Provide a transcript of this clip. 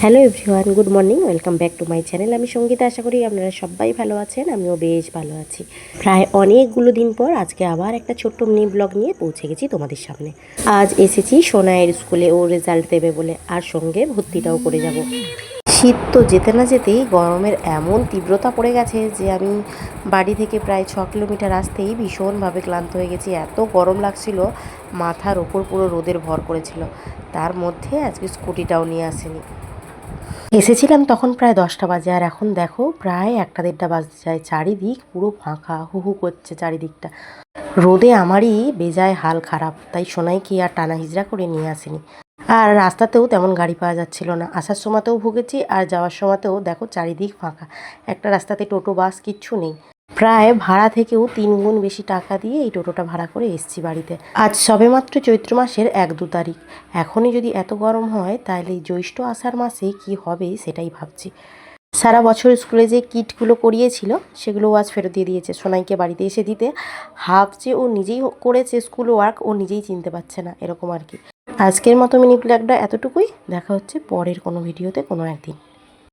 Hello everyone, good morning, welcome back to my channel. আমি সঙ্গীতা, আশা করি আপনারা সবাই ভালো আছেন। আমিও বেশ ভালো আছি। প্রায় অনেকগুলো দিন পর আজকে আবার একটা ছোট্ট মিনি ব্লগ নিয়ে পৌঁছে গেছি তোমাদের সামনে। আজ এসেছি সোনাইয়ের স্কুলে, ও রেজাল্ট দেবে বলে, আর সঙ্গে ভর্তিটাও করে যাব। শীত তো যেতে না যেতেই গরমের এমন তীব্রতা পড়ে গেছে যে আমি বাড়ি থেকে প্রায় 6 কিলোমিটার আসতেই ভীষণভাবে ক্লান্ত হয়ে গেছি। এত গরম লাগছিল, মাথার ওপর পুরো রোদের ভর করেছিল। তার মধ্যে আজকে স্কুটিটাও নিয়ে আসেনি। এসেছিলাম তখন প্রায় 10টা বাজে, আর এখন দেখো প্রায় 1টা 1:30 বাজতে যায়। চারিদিক পুরো ফাঁকা, হু হু করছে চারিদিকটা। রোদে আমারই বেজায় হাল খারাপ, তাই সোনাইকে আর টানা হিজড়া করে নিয়ে আসেনি। আর রাস্তাতেও তেমন গাড়ি পাওয়া যাচ্ছিল না। আসার সময়তেও ভুগেছি, আর যাওয়ার সময়তেও দেখো চারিদিক ফাঁকা। একটা রাস্তাতে টোটো বাস কিচ্ছু নেই। প্রায় ভাড়া থেকেও 3 গুণ বেশি টাকা দিয়ে এই টোটোটা ভাড়া করে এসেছি বাড়িতে। আজ সবেমাত্র চৈত্র মাসের 1-2 তারিখ। এখনই যদি এত গরম হয়, তাহলে এই জ্যৈষ্ঠ আষাঢ় মাসে কি হবে সেটাই ভাবছি। সারা বছর স্কুলে যে কিটগুলো করিয়েছিল সেগুলোও আজ ফেরত দিয়ে দিয়েছে সোনাইকে বাড়িতে এসে দিতে। ভাবছে ও নিজেই করেছে স্কুল ওয়ার্ক, ও নিজেই চিনতে পারছে না, এরকম আর কি। আজকের মতো মিনি ব্লগটা এতটুকুই। দেখা হচ্ছে পরের কোনো ভিডিওতে কোনো একদিন।